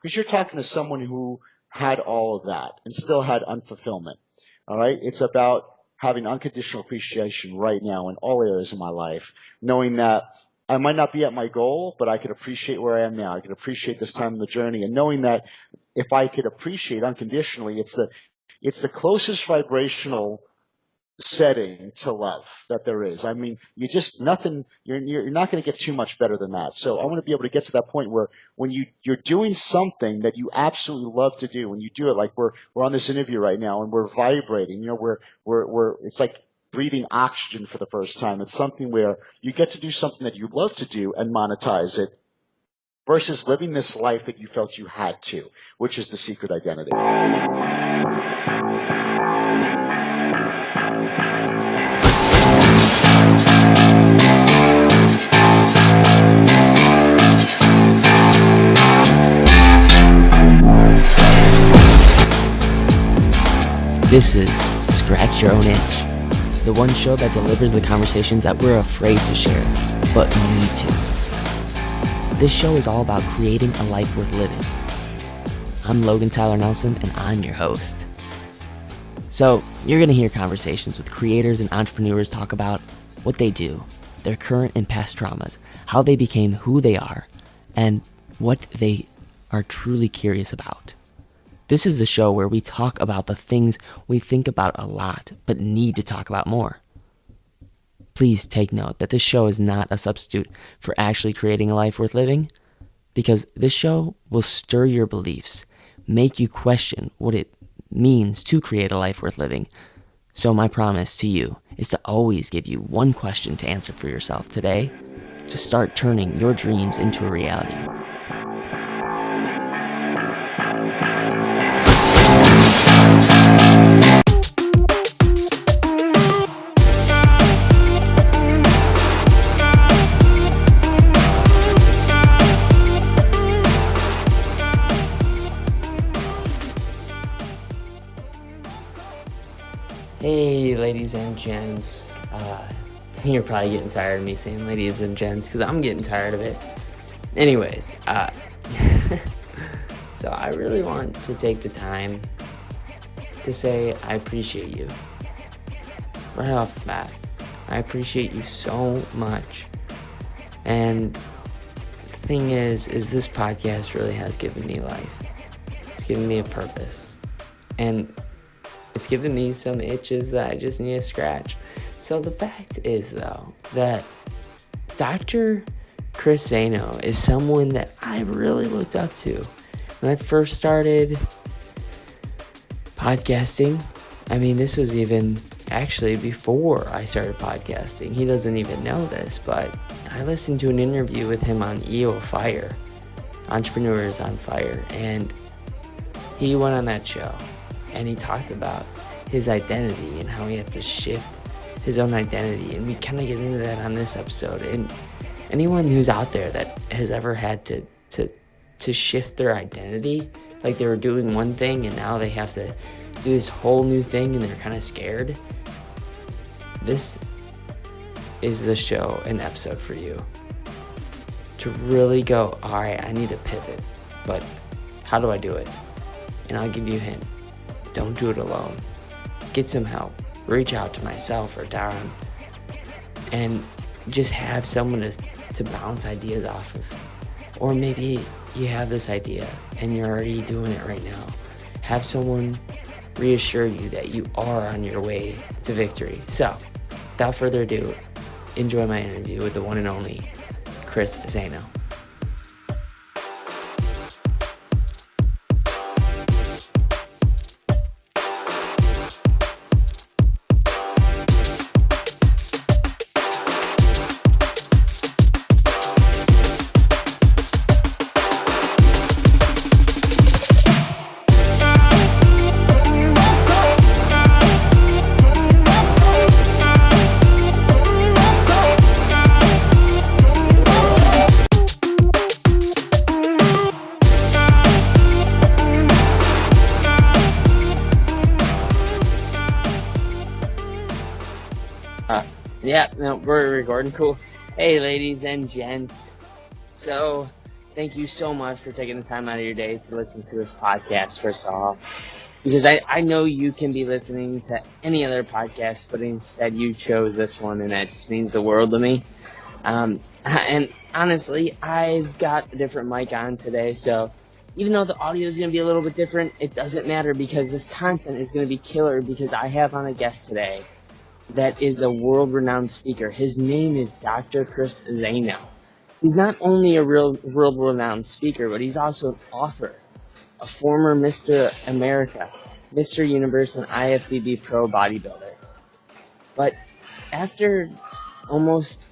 because you're talking to someone who had all of that and still had unfulfillment. All right. It's about having unconditional appreciation right now in all areas of my life, knowing that I might not be at my goal, but I could appreciate where I am now. I could appreciate this time in the journey, and knowing that if I could appreciate unconditionally, it's the closest vibrational setting to love that there is. I mean, you're not going to get too much better than that. So I want to be able to get to that point where when you're doing something that you absolutely love to do, when you do it, like we're on this interview right now and we're vibrating, we're it's like breathing oxygen for the first time. It's something where you get to do something that you love to do and monetize it versus living this life that you felt you had to, which is the secret identity. This is Scratch Your Own Itch, the one show that delivers the conversations that we're afraid to share, but need to. This show is all about creating a life worth living. I'm Logan Tyler Nelson, and I'm your host. So, you're going to hear conversations with creators and entrepreneurs talk about what they do, their current and past traumas, how they became who they are, and what they are truly curious about. This is the show where we talk about the things we think about a lot, but need to talk about more. Please take note that this show is not a substitute for actually creating a life worth living, because this show will stir your beliefs, make you question what it means to create a life worth living. So my promise to you is to always give you one question to answer for yourself today to start turning your dreams into a reality. Hey, ladies and gents. You're probably getting tired of me saying ladies and gents because I'm getting tired of it. Anyways, so I really want to take the time to say I appreciate you. Right off the bat, I appreciate you so much. And the thing is this podcast really has given me life. It's given me a purpose. And it's given me some itches that I just need to scratch. So the fact is, though, that Dr. Chris Zaino is someone that I really looked up to. When I first started podcasting, I mean, this was even actually before I started podcasting. He doesn't even know this, but I listened to an interview with him on EO Fire, Entrepreneurs on Fire, and he went on that show. And he talked about his identity and how he had to shift his own identity. And we kind of get into that on this episode. And anyone who's out there that has ever had to shift their identity, like they were doing one thing and now they have to do this whole new thing and they're kind of scared, this is the show, an episode for you. To really go, all right, I need to pivot, but how do I do it? And I'll give you a hint. Don't do it alone. Get some help. Reach out to myself or Darren and just have someone to bounce ideas off of. Or maybe you have this idea and you're already doing it right now. Have someone reassure you that you are on your way to victory. So, without further ado, enjoy my interview with the one and only Chris Zaino. Yeah, no, we're recording. Cool. Hey, ladies and gents. So, thank you so much for taking the time out of your day to listen to this podcast, first of all. Because I know you can be listening to any other podcast, but instead you chose this one, and that just means the world to me. And honestly, I've got a different mic on today, so even though the audio is going to be a little bit different, it doesn't matter because this content is going to be killer because I have on a guest today that is a world-renowned speaker. His name is Dr. Chris Zaino. He's not only a real world-renowned speaker, but he's also an author, a former Mr. America, Mr. Universe, and IFBB Pro bodybuilder. But after almost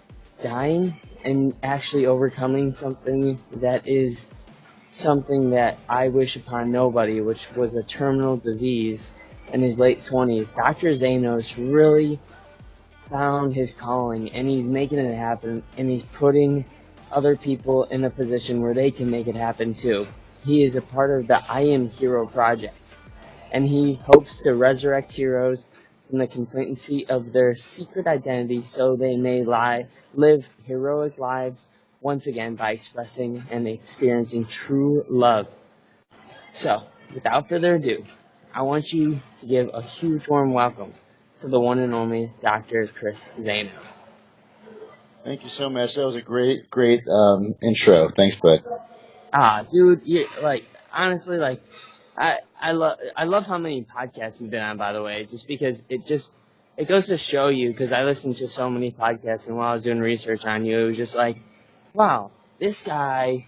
dying and actually overcoming something that is something that I wish upon nobody, which was a terminal disease in his late 20s, Dr. Zainos really found his calling, and he's making it happen, and he's putting other people in a position where they can make it happen too. He is a part of the I Am Hero project, and he hopes to resurrect heroes from the complacency of their secret identity so they may live heroic lives once again by expressing and experiencing true love. So, without further ado, I want you to give a huge warm welcome to the one and only Dr. Chris Zaino. Thank you so much. That was a great intro. Thanks, bud. Dude, honestly, I love how many podcasts you've been on, by the way, just because it goes to show you, because I listened to so many podcasts, and while I was doing research on you, it was just like, wow, this guy,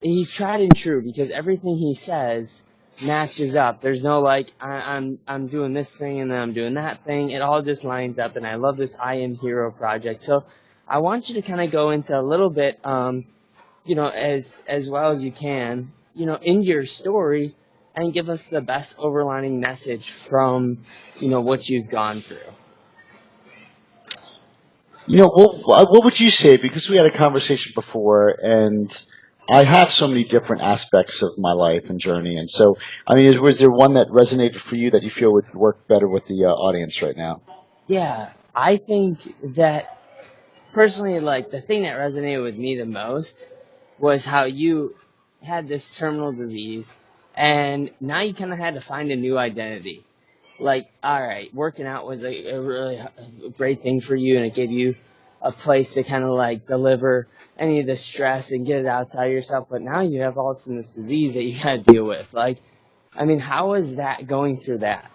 he's tried and true, because everything he says matches up. There's no I'm doing this thing and then I'm doing that thing. It all just lines up, and I love this I Am Hero project. So I want you to kind of go into a little bit, as well as you can, in your story, and give us the best overlining message from, what you've gone through. What would you say? Because we had a conversation before, and I have so many different aspects of my life and journey. And so, was there one that resonated for you that you feel would work better with the audience right now? Yeah, I think that personally, the thing that resonated with me the most was how you had this terminal disease, and now you kind of had to find a new identity. All right, working out was a really great thing for you, and it gave you a place to kind of deliver any of the stress and get it outside of yourself. But now you have all of a sudden this disease that you got to deal with. How is that going through that?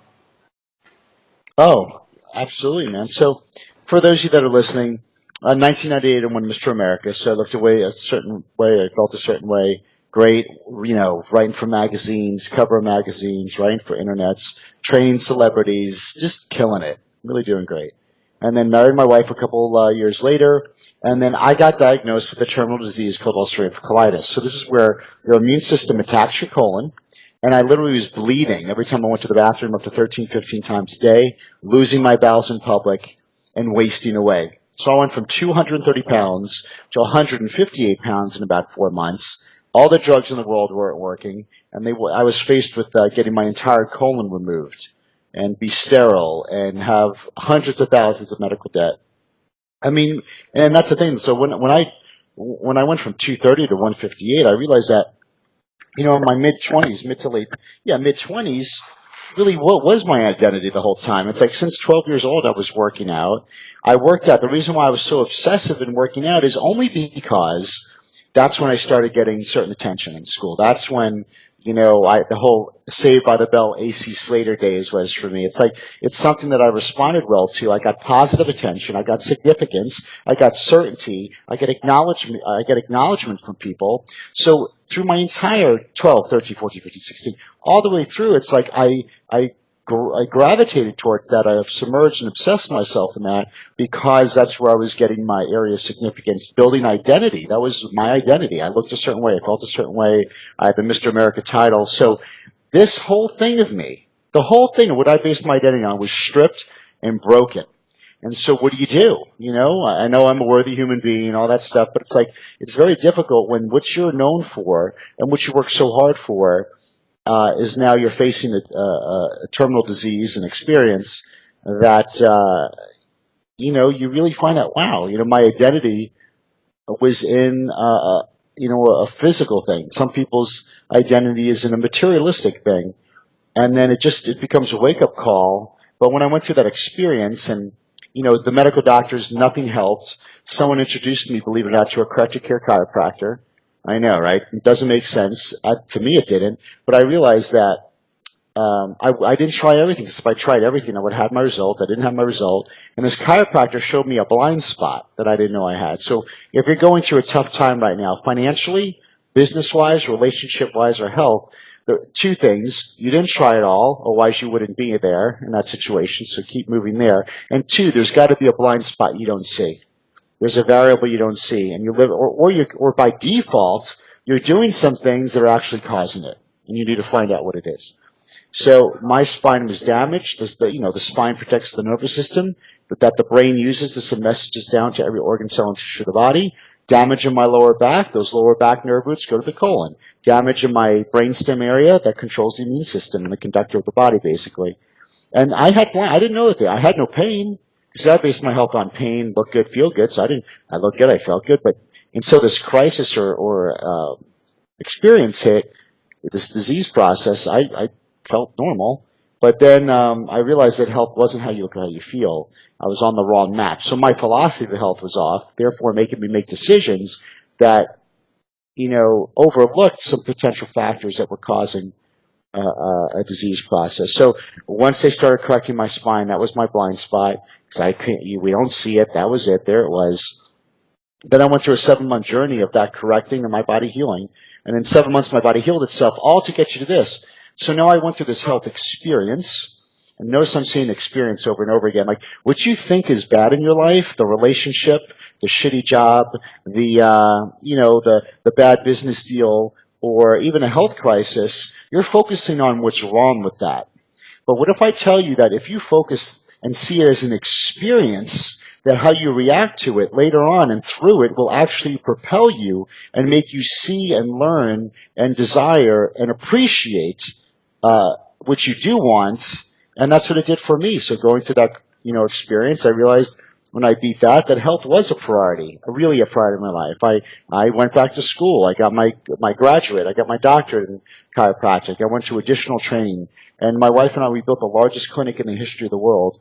Oh, absolutely, man. So, for those of you that are listening, 1998 I won Mr. America, so I looked away a certain way, I felt a certain way. Great, writing for magazines, cover of magazines, writing for internets, training celebrities, just killing it, really doing great. And then married my wife a couple years later, and then I got diagnosed with a terminal disease called ulcerative colitis. So this is where your immune system attacks your colon, and I literally was bleeding every time I went to the bathroom up to 13, 15 times a day, losing my bowels in public, and wasting away. So I went from 230 pounds to 158 pounds in about 4 months. All the drugs in the world weren't working, and I was faced with getting my entire colon removed and be sterile and have hundreds of thousands of medical debt. And that's the thing. So when I went from 230 to 158, I realized that, in my mid-20s, mid-20s, really what was my identity the whole time? It's since 12 years old I was working out. I worked out. The reason why I was so obsessive in working out is only because that's when I started getting certain attention in school. That's when, the whole Saved by the Bell AC Slater days was for me. It's something that I responded well to. I got positive attention. I got significance. I got certainty. I get acknowledgement from people. So through my entire 12, 13, 14, 15, 16, all the way through, it's I gravitated towards that. I have submerged and obsessed myself in that because that's where I was getting my area of significance, building identity. That was my identity. I looked a certain way. I felt a certain way. I had the Mr. America title. So this whole thing of me, the whole thing of what I based my identity on was stripped and broken. And so what do you do? I know I'm a worthy human being, all that stuff, but it's very difficult when what you're known for and what you work so hard for is now you're facing a terminal disease and experience that, you really find out, wow, my identity was in a physical thing. Some people's identity is in a materialistic thing. And then it becomes a wake up call. But when I went through that experience and, the medical doctors, nothing helped. Someone introduced me, believe it or not, to a corrective care chiropractor. I know, right? It doesn't make sense. To me, it didn't. But I realized that I didn't try everything, because if I tried everything, I would have my result. I didn't have my result. And this chiropractor showed me a blind spot that I didn't know I had. So if you're going through a tough time right now, financially, business-wise, relationship-wise, or health, there are two things. You didn't try it all, otherwise you wouldn't be there in that situation, so keep moving there. And two, there's got to be a blind spot you don't see. There's a variable you don't see. And you live, or by default, you're doing some things that are actually causing it. And you need to find out what it is. So my spine was damaged. The spine protects the nervous system, but that the brain uses to send messages down to every organ, cell, and tissue of the body. Damage in my lower back. Those lower back nerve roots go to the colon. Damage in my brainstem area that controls the immune system and the conductor of the body, basically. And I didn't know that. I had no pain, because I based my health on pain, look good, feel good. So I looked good, I felt good. But until this crisis or experience hit, this disease process, I felt normal. But then I realized that health wasn't how you look, how you feel. I was on the wrong match. So my philosophy of health was off, therefore making me make decisions that, overlooked some potential factors that were causing a disease process. So once they started correcting my spine, that was my blind spot, because we don't see it. That was it. There it was. Then I went through a 7-month journey of that correcting and my body healing. And in 7 months, my body healed itself, all to get you to this. So now I went through this health experience, and notice I'm saying experience over and over again. Like, what you think is bad in your life, the relationship, the shitty job, the bad business deal, or even a health crisis, you're focusing on what's wrong with that. But what if I tell you that if you focus and see it as an experience, that how you react to it later on and through it will actually propel you and make you see and learn and desire and appreciate what you do want. And that's what it did for me. So going through that, experience, I realized when I beat that health was a priority, really a priority in my life. I went back to school. I got my graduate. I got my doctorate in chiropractic. I went to additional training. And my wife and I, we built the largest clinic in the history of the world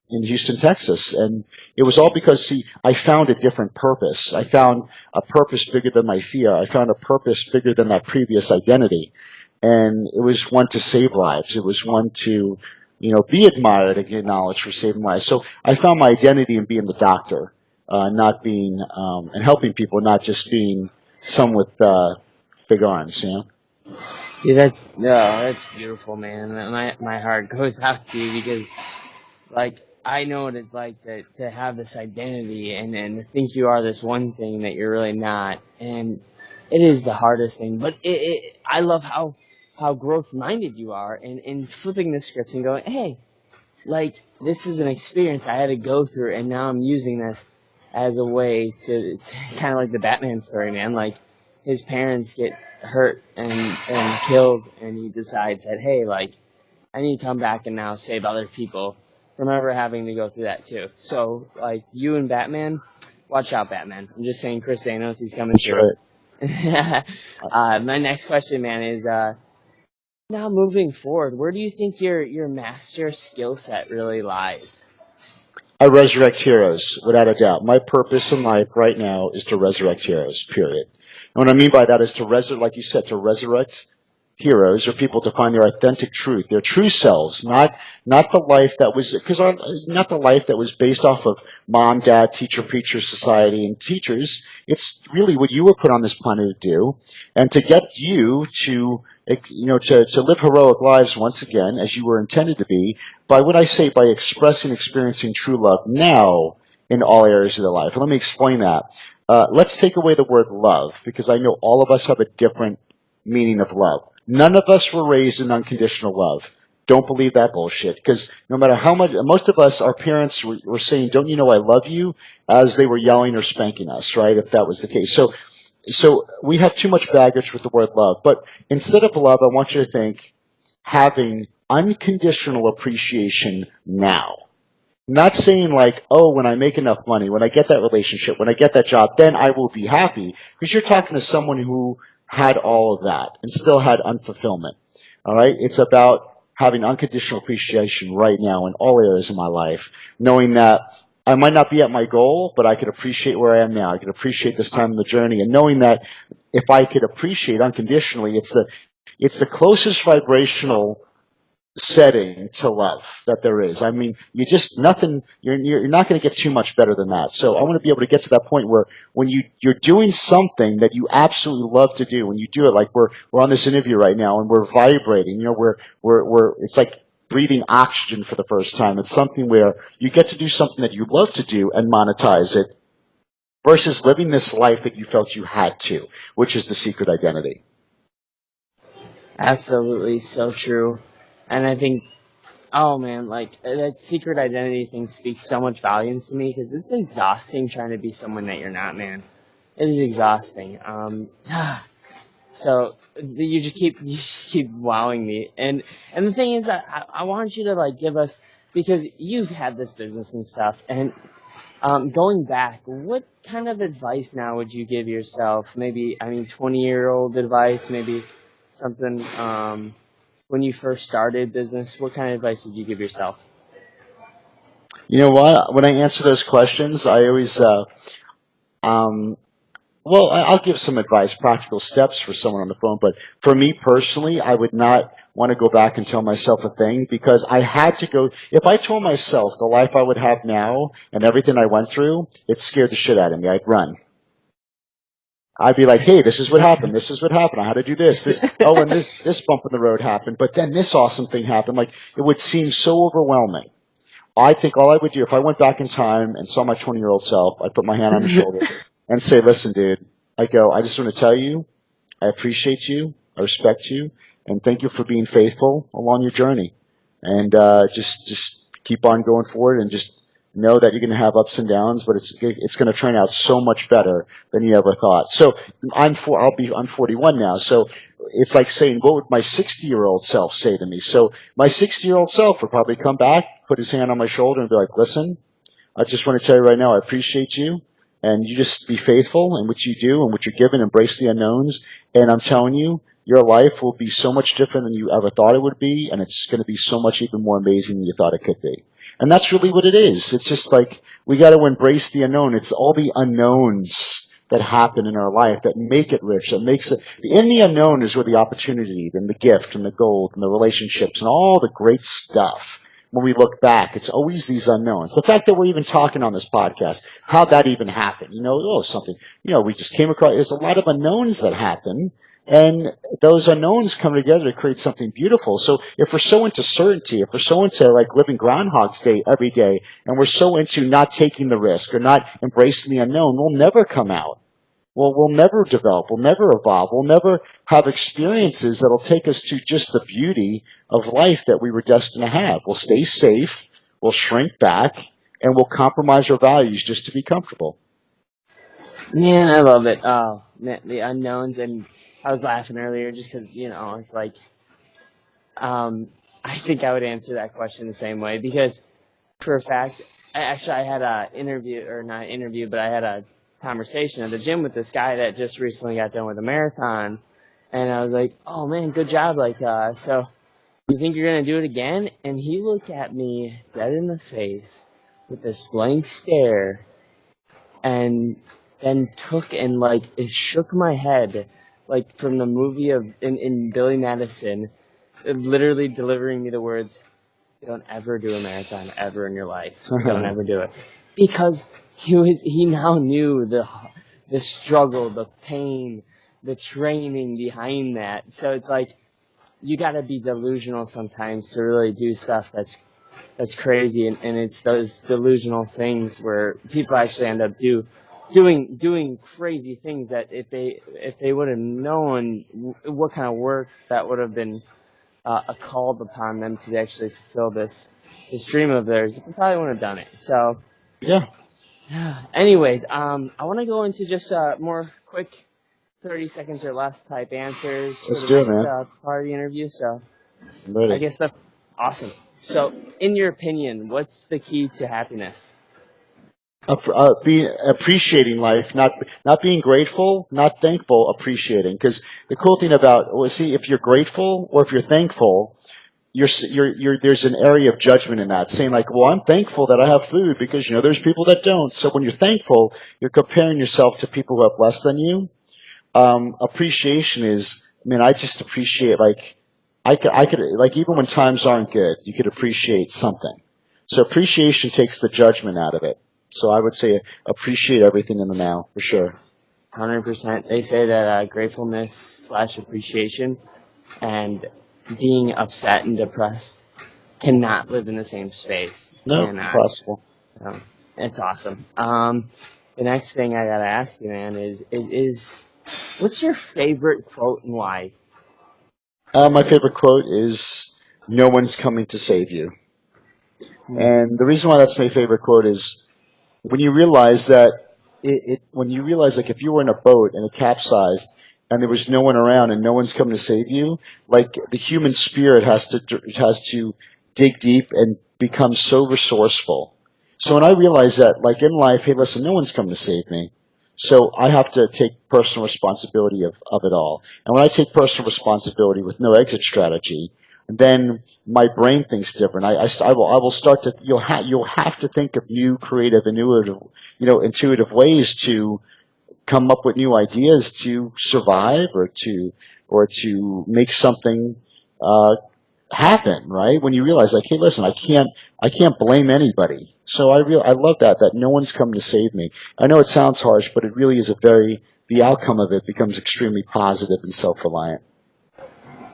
in Houston, Texas. And it was all because, I found a different purpose. I found a purpose bigger than my fear. I found a purpose bigger than that previous identity. And it was one to save lives. It was one to, be admired and acknowledged for saving lives. So I found my identity in being the doctor, not being, and helping people, not just being someone with big arms, Dude, that's beautiful, man. My heart goes out to you, because, I know what it's like to have this identity and think you are this one thing that you're really not. And it is the hardest thing. But I love how growth-minded you are in flipping the scripts and going, hey, this is an experience I had to go through, and now I'm using this as a way to it's kind of like the Batman story, man. His parents get hurt and killed, and he decides that, hey, I need to come back and now save other people from ever having to go through that too. So, you and Batman, watch out, Batman. I'm just saying, Chris Zanos, he's coming through. My next question, man, is now moving forward, where do you think your master skill set really lies? I resurrect heroes, without a doubt. My purpose in life right now is to resurrect heroes, period. And what I mean by that is to like you said, to resurrect heroes, or people to find their authentic truth, their true selves, not the life that was, not the life that was based off of mom, dad, teacher, preacher, society, and teachers. It's really what you were put on this planet to do, and to get you to live heroic lives once again, as you were intended to be, by what I say, by experiencing true love now in all areas of their life. And let me explain that. Let's take away the word love, because I know all of us have a different meaning of love. None of us were raised in unconditional love. Don't believe that bullshit, because no matter how much, most of us, our parents were saying, don't you know I love you, as they were yelling or spanking us, right, if that was the case. So we have too much baggage with the word love. But instead of love, I want you to think having unconditional appreciation now. Not saying like, oh, when I make enough money, when I get that relationship, when I get that job, then I will be happy. Because you're talking to someone who had all of that and still had unfulfillment. All right. It's about having unconditional appreciation right now in all areas of my life, knowing that I might not be at my goal, but I could appreciate where I am now. I could appreciate this time in the journey, and knowing that if I could appreciate unconditionally, it's the closest vibrational setting to love that there is. I mean, you just nothing. You're not going to get too much better than that. So I want to be able to get to that point where when you're doing something that you absolutely love to do, when you do it, like we're on this interview right now and we're vibrating. You know, we're it's like breathing oxygen for the first time. It's something where you get to do something that you love to do and monetize it versus living this life that you felt you had to, which is the secret identity. Absolutely, so true. And I think, oh man, like that secret identity thing speaks so much volumes to me because it's exhausting trying to be someone that you're not, man. It is exhausting. So you just keep wowing me. And the thing is that I want you to like give us, because you've had this business and stuff, and going back, what kind of advice now would you give yourself? Maybe, I mean, 20-year-old advice, maybe something when you first started business. What kind of advice would you give yourself? You know what? When I answer those questions, I always um, well, I'll give some advice, practical steps for someone on the phone. But for me personally, I would not want to go back and tell myself a thing because I had to go. If I told myself the life I would have now and everything I went through, it scared the shit out of me. I'd run. I'd be like, hey, this is what happened. This is what happened. I had to do this. Oh, and this bump in the road happened. But then this awesome thing happened. Like, it would seem so overwhelming. I think all I would do if I went back in time and saw my 20-year-old self, I'd put my hand on his shoulder and say, listen, dude, I just want to tell you, I appreciate you, I respect you, and thank you for being faithful along your journey. And just keep on going forward and just know that you're going to have ups and downs, but it's going to turn out so much better than you ever thought. So I'm 41 now. So it's like saying, what would my 60-year-old self say to me? So my 60-year-old self would probably come back, put his hand on my shoulder, and be like, listen, I just want to tell you right now, I appreciate you. And you just be faithful in what you do and what you're given, embrace the unknowns. And I'm telling you, your life will be so much different than you ever thought it would be. And it's going to be so much even more amazing than you thought it could be. And that's really what it is. It's just like we got to embrace the unknown. It's all the unknowns that happen in our life that make it rich, that makes it. In the unknown is where the opportunity and the gift and the gold and the relationships and all the great stuff. When we look back, it's always these unknowns. The fact that we're even talking on this podcast, how that even happened, something, we just came across, there's a lot of unknowns that happen, and those unknowns come together to create something beautiful. So if we're so into certainty, if we're so into like living Groundhog's Day every day, and we're so into not taking the risk or not embracing the unknown, we'll never come out. Well, we'll never develop, we'll never evolve, we'll never have experiences that'll take us to just the beauty of life that we were destined to have. We'll stay safe, we'll shrink back, and we'll compromise our values just to be comfortable. Man, I love it. Oh, man, the unknowns. And I was laughing earlier just because, it's like, I think I would answer that question the same way because for a fact, I had a interview, or not an interview, but I had a conversation at the gym with this guy that just recently got done with a marathon. And I was like, oh man, good job. Like, so you think you're going to do it again? And he looked at me dead in the face with this blank stare and then took and like it shook my head like from the movie in Billy Madison, literally delivering me the words, don't ever do a marathon ever in your life. Don't ever do it. Because he now knew the struggle, the pain, the training behind that. So it's like you got to be delusional sometimes to really do stuff that's crazy, and it's those delusional things where people actually end up doing crazy things that if they would have known what kind of work that would have been called upon them to actually fulfill this dream of theirs, they probably wouldn't have done it. So Yeah. anyways, I want to go into just more quick 30 seconds or less type answers Let's for do the it, next man. part of the interview. So I'm ready. I guess Awesome. So, in your opinion, what's the key to happiness? Appreciating life, not being grateful, not thankful, appreciating. Because the cool thing about, well, see, if you're grateful or if you're thankful, there's an area of judgment in that, saying like, well, I'm thankful that I have food because there's people that don't. So when you're thankful, you're comparing yourself to people who have less than you. Appreciation is, I mean, I just appreciate I could like even when times aren't good, you could appreciate something. So appreciation takes the judgment out of it. So I would say appreciate everything in the now for sure. 100%. They say that gratefulness / appreciation and being upset and depressed cannot live in the same space. No, Cannot. possible. So it's awesome. The next thing I gotta ask you, man, is what's your favorite quote and why? My favorite quote is, "No one's coming to save you." And the reason why that's my favorite quote is when you realize that when you realize like if you were in a boat and it capsized and there was no one around and no one's coming to save you, like the human spirit has to dig deep and become so resourceful. So when I realized that, like in life, hey, listen, no one's coming to save me. So I have to take personal responsibility of it all. And when I take personal responsibility with no exit strategy, then my brain thinks different. I will start to, you'll have to think of new creative, intuitive ways to come up with new ideas to survive or to make something, happen, right? When you realize like, hey, listen, I can't blame anybody. So I love that no one's coming to save me. I know it sounds harsh, but it really is the outcome of it becomes extremely positive and self-reliant.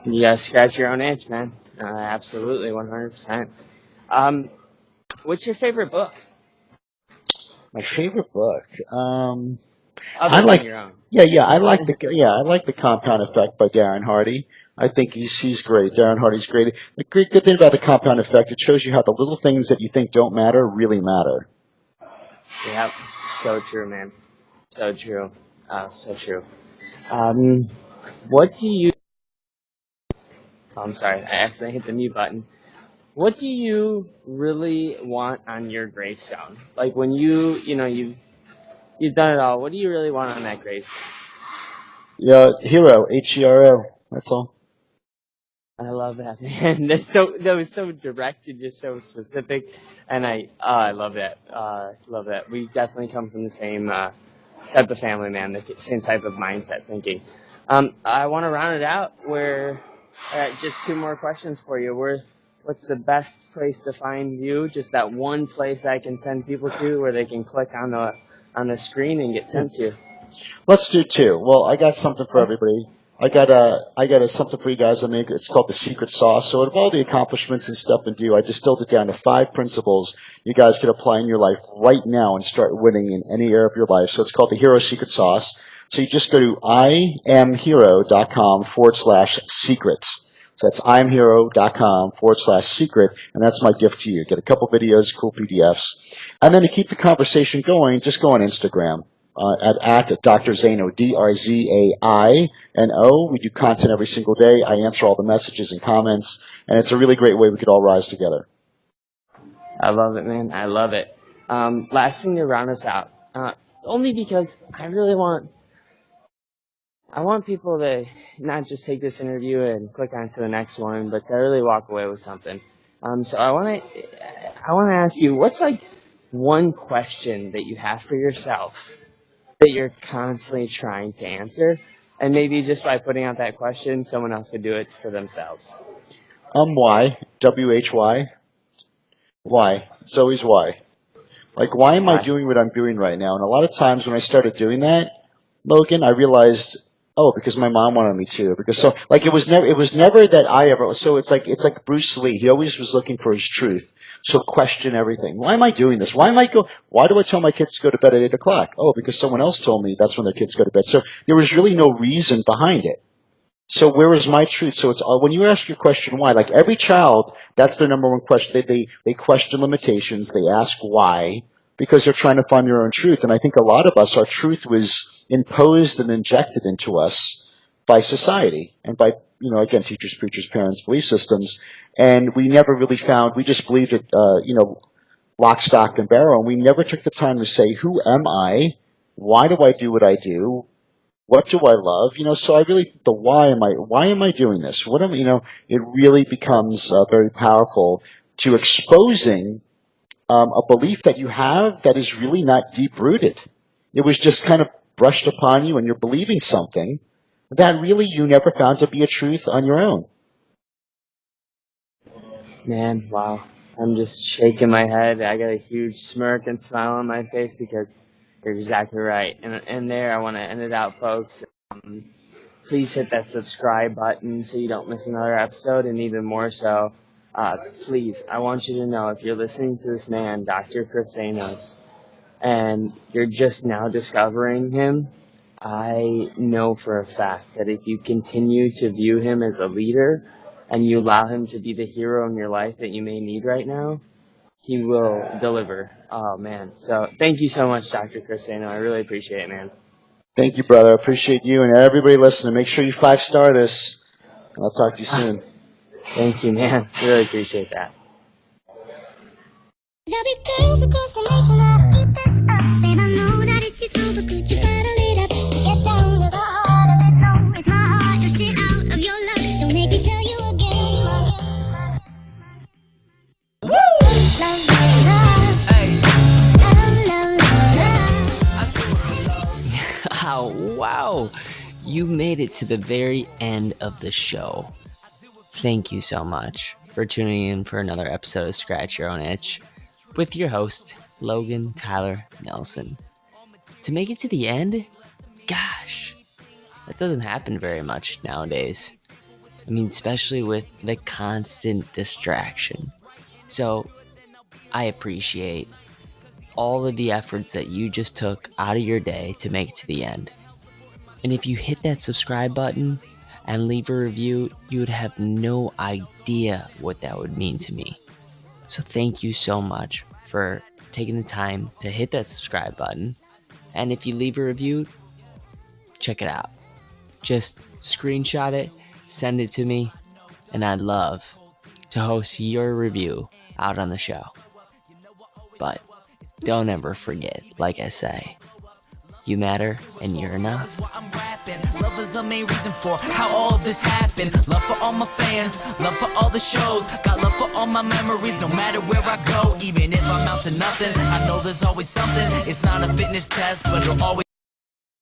You gotta scratch your own itch, man. Absolutely, 100%. What's your favorite book? My favorite book. Other I than like, your own. I like the Compound Effect by Darren Hardy. I think he's great. Darren Hardy's great. The great good thing about the Compound Effect, it shows you how the little things that you think don't matter really matter. Yep, so true, man. So true. So true. What do you? Oh, I'm sorry, I accidentally hit the mute button. What do you really want on your gravestone? Like when you've done it all. What do you really want on that gravestone? Yeah, hero, HERO. That's all. I love that, man. That was so direct and just so specific, and I love that. Love that. We definitely come from the same type of family, man. The same type of mindset thinking. I want to round it out where just two more questions for you. What's the best place to find you? Just that one place I can send people to where they can click on the screen and get sent to. Let's do two. Well, I got something for everybody. I got a something for you guys. It's called the secret sauce. So, out of all the accomplishments and stuff and do, I distilled it down to 5 principles you guys could apply in your life right now and start winning in any area of your life. So, it's called the Hero Secret Sauce. So, you just go to imhero.com/secrets. So that's imhero.com/secret, and that's my gift to you. Get a couple videos, cool PDFs, and then to keep the conversation going, just go on Instagram. At Dr. Zaino, DrZaino. We do content every single day. I answer all the messages and comments, and it's a really great way we could all rise together. I love it, man. I love it. Last thing to round us out, only because I want people to not just take this interview and click on to the next one, but to really walk away with something. So I want to ask you, what's like one question that you have for yourself that you're constantly trying to answer, and maybe just by putting out that question, someone else could do it for themselves? Why? WHY? Why? It's always why. Like, why am I doing what I'm doing right now? And a lot of times when I started doing that, Logan, I realized, because my mom wanted me to. Because it was never that I ever. So it's like Bruce Lee. He always was looking for his truth. So question everything. Why am I doing this? Why do I tell my kids to go to bed at 8:00? Because someone else told me that's when their kids go to bed. So there was really no reason behind it. So where is my truth? So it's when you ask your question why, like every child, that's their number one question. They question limitations. They ask why because they're trying to find their own truth. And I think a lot of us, our truth was imposed and injected into us by society and by again, teachers, preachers, parents, belief systems. And we never really found, we just believed it, lock, stock, and barrel. And we never took the time to say, who am I? Why do I do what I do? What do I love? So I really, why am I doing this? What am, it really becomes very powerful to exposing a belief that you have that is really not deep rooted. It was just kind of brushed upon you and you're believing something that really you never found to be a truth on your own. Man, wow. I'm just shaking my head. I got a huge smirk and smile on my face because you're exactly right. And there, I want to end it out, folks. Please hit that subscribe button so you don't miss another episode, and even more so, please, I want you to know, if you're listening to this man, Dr. Chris Zaino, and you're just now discovering him, I know for a fact that if you continue to view him as a leader and you allow him to be the hero in your life that you may need right now, he will deliver. Oh, man. So thank you so much, Dr. Chris Zaino. I really appreciate it, man. Thank you, brother. I appreciate you and everybody listening. Make sure you 5-star this. I'll talk to you soon. Thank you, man. Really appreciate that. There'll be girls across the nation that'll eat this up. Babe, I know that it's your soul, but could you bottle it up? Get down to the heart of it. No, it's my heart. Your shit out of your love. Don't make me tell you again. Woo! Love, love, love. Hey. Love, love, love, love. Oh, wow. You made it to the very end of the show. Thank you so much for tuning in for another episode of Scratch Your Own Itch with your host, Logan Tyler Nelson. To make it to the end, gosh, that doesn't happen very much nowadays. I mean, especially with the constant distraction. So, I appreciate all of the efforts that you just took out of your day to make it to the end. And if you hit that subscribe button and leave a review, you would have no idea what that would mean to me. So thank you so much for taking the time to hit that subscribe button. And if you leave a review, check it out. Just screenshot it, send it to me, and I'd love to host your review out on the show. But don't ever forget, like I say, you matter and you're enough. Love is the main reason for how all this happened. Love for all my fans, love for all the shows. Got love for all my memories, no matter where I go. Even if I'm out to nothing, I know there's always something. It's not a fitness test, but it'll always